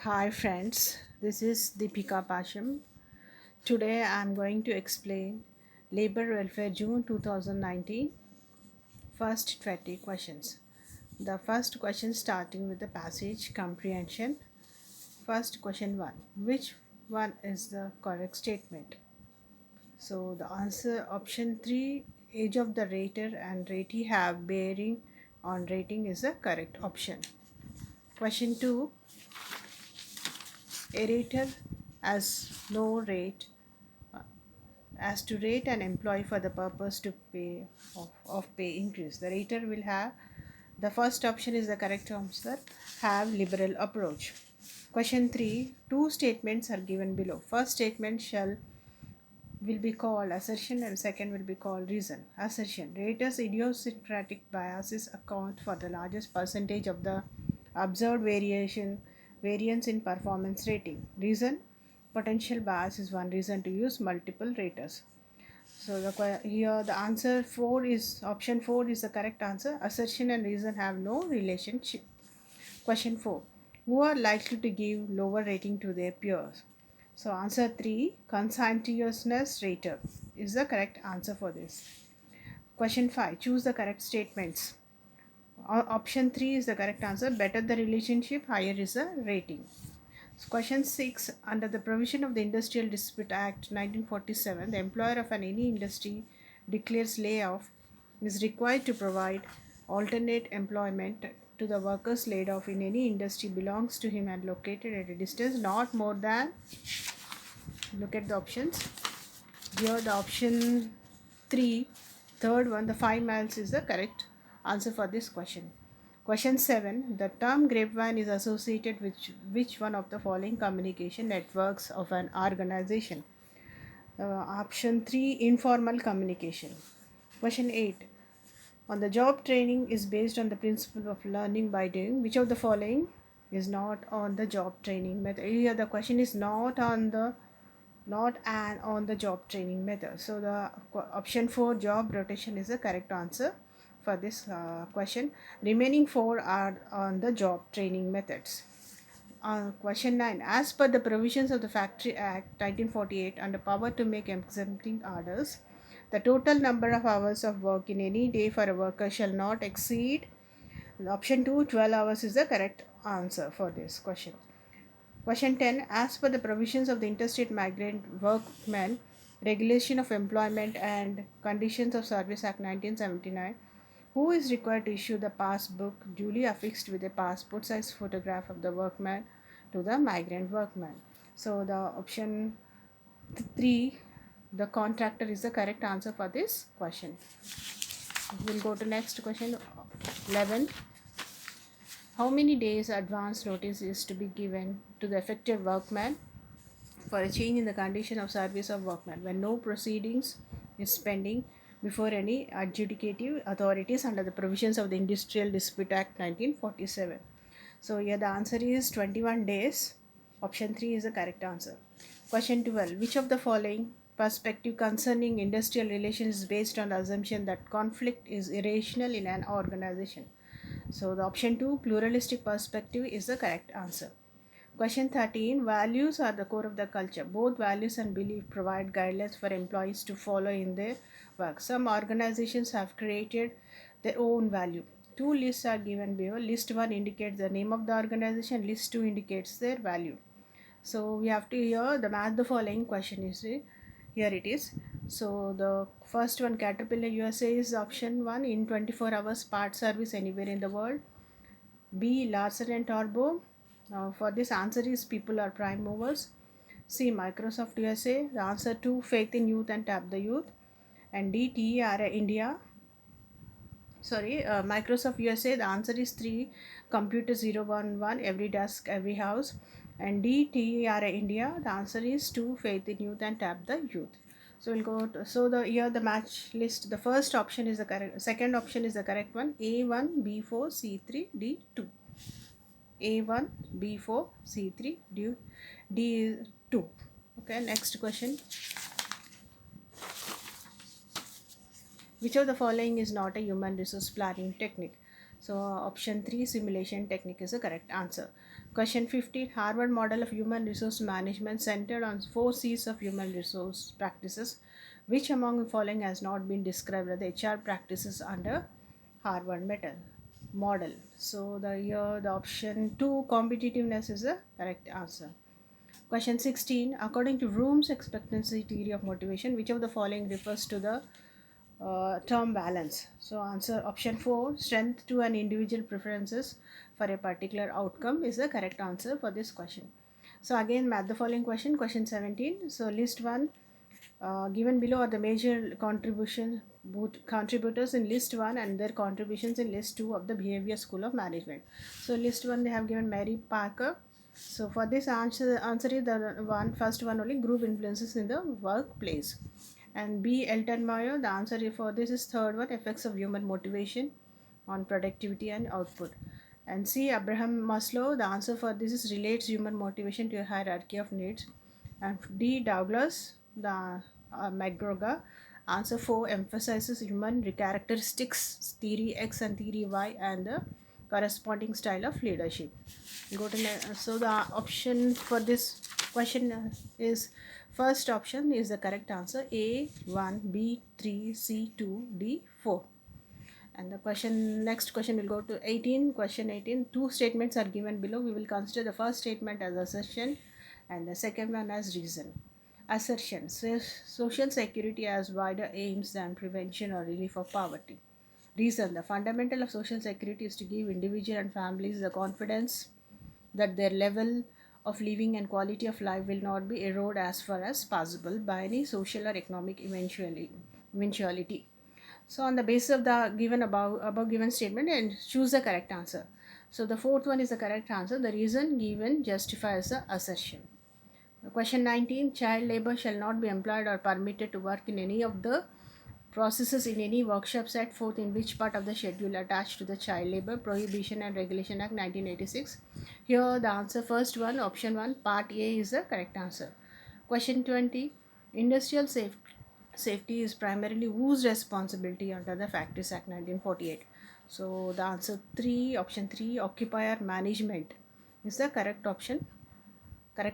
Hi friends, this is Deepika Pasham. Today I am going to explain Labor Welfare June 2019 first 20 questions. The first question starting with the passage comprehension. First question 1. Which one is the correct statement? So the answer option 3, age of the rater and ratee have bearing on rating is the correct option. Question 2, a rater has no rate as to rate an employee for the purpose to pay of pay increase. The rater will have the first option is the correct answer, have liberal approach. Question 3, two statements are given below. First statement shall will be called assertion and second will be called reason. Assertion, raters idiosyncratic biases account for the largest percentage of the observed variance in performance rating. Reason, potential bias is one reason to use multiple raters. So here the answer 4 is option 4 is the correct answer. Assertion and reason have no relationship. Question 4. Who are likely to give lower rating to their peers? So answer 3, conscientiousness rater is the correct answer for this. Question 5. Choose the correct statements. Option 3 is the correct answer. Better the relationship, higher is the rating. Question 6. Under the provision of the Industrial Dispute Act 1947, the employer of any industry declares layoff is required to provide alternate employment to the workers laid off in any industry belongs to him and located at a distance not more than, look at the options. Here the option 3, third one, the 5 miles is the correct answer for this question. Question 7. The term grapevine is associated with which one of the following communication networks of an organization? Option 3, informal communication. Question 8. On the job training is based on the principle of learning by doing. Which of the following is not on the job training method? Here the question is not an on the job training method. So the option 4, job rotation is the correct answer for this question. Remaining 4 are on the job training methods. Question 9. As per the provisions of the Factory Act 1948 under power to make exempting orders, the total number of hours of work in any day for a worker shall not exceed, option 2, 12 hours is the correct answer for this question. Question 10. As per the provisions of the Interstate Migrant Workmen Regulation of Employment and Conditions of Service Act 1979, who is required to issue the passbook duly affixed with a passport size photograph of the workman to the migrant workman? So the option 3, the contractor is the correct answer for this question. We'll go to next question 11. How many days advance notice is to be given to the affected workman for a change in the condition of service of workman when no proceedings is pending before any adjudicative authorities under the provisions of the Industrial Dispute Act 1947? So here the answer is 21 days. Option 3 is the correct answer. Question 12. Which of the following perspective concerning industrial relations is based on the assumption that conflict is irrational in an organization? So the option 2, pluralistic perspective is the correct answer. Question 13. Values are the core of the culture. Both values and belief provide guidelines for employees to follow in their work. Some organizations have created their own value. Two lists are given below. List 1 indicates the name of the organization. List 2 indicates their value. So we have to hear the match the following question is here it is. So the first one, Caterpillar USA is option 1, in 24 hours part service anywhere in the world. B, Larsen and Torbo. For this answer is people are prime movers. C, Microsoft USA. The answer 2, faith in youth and tap the youth. And D, TERA India. Microsoft USA. The answer is 3, Computer 011, every desk, every house. And D, TERA India. The answer is 2, faith in youth and tap the youth. So we'll go to, so the here the match list. The first option is the correct. Second option is the correct one. A1, B4, C3, D2. A1, B4, C3, D2. Okay, next question. Which of the following is not a human resource planning technique? So option 3, simulation technique is the correct answer. Question 15, Harvard model of human resource management centered on 4 C's of human resource practices. Which among the following has not been described as the HR practices under Harvard model? So the option 2, competitiveness is the correct answer. Question 16, according to Room's expectancy theory of motivation, which of the following refers to the term balance? So answer option 4, strength to an individual preferences for a particular outcome is the correct answer for this question. So again, math the following question 17. So list 1, given below are the major contributors in list 1 and their contributions in list 2 of the Behavior School of Management. So list 1 they have given Mary Parker. So for this answer is the first one only, group influences in the workplace. And B, Elton Meyer, the answer for this is third one, effects of human motivation on productivity and output. And C, Abraham Maslow, the answer for this is relates human motivation to a hierarchy of needs. And D, Douglas, the McGregor, answer 4, emphasizes human characteristics, theory X and theory Y, and the corresponding style of leadership. Go to so the option for this question is first option is the correct answer, A 1, B 3, C 2, D 4. And the next question will go to 18. Question 18, two statements are given below. We will consider the first statement as assertion and the second one as reason. Assertion says social security has wider aims than prevention or relief of poverty. Reason, the fundamental of social security is to give individual and families the confidence that their level of living and quality of life will not be eroded as far as possible by any social or economic eventuality. So on the basis of the given above given statement, and choose the correct answer. So the fourth one is the correct answer. The reason given justifies the assertion. Question 19, child labor shall not be employed or permitted to work in any of the processes in any workshop set forth in which part of the schedule attached to the Child Labor Prohibition and Regulation Act 1986. Here the answer first one, option 1, part A is the correct answer. Question 20, industrial safety is primarily whose responsibility under the Factories Act 1948? So the answer 3, option 3, occupier management is the correct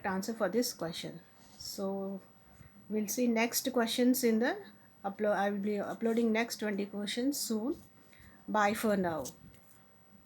answer for this question. So we'll see next questions in the upload. I will be uploading next 20 questions soon. Bye for now.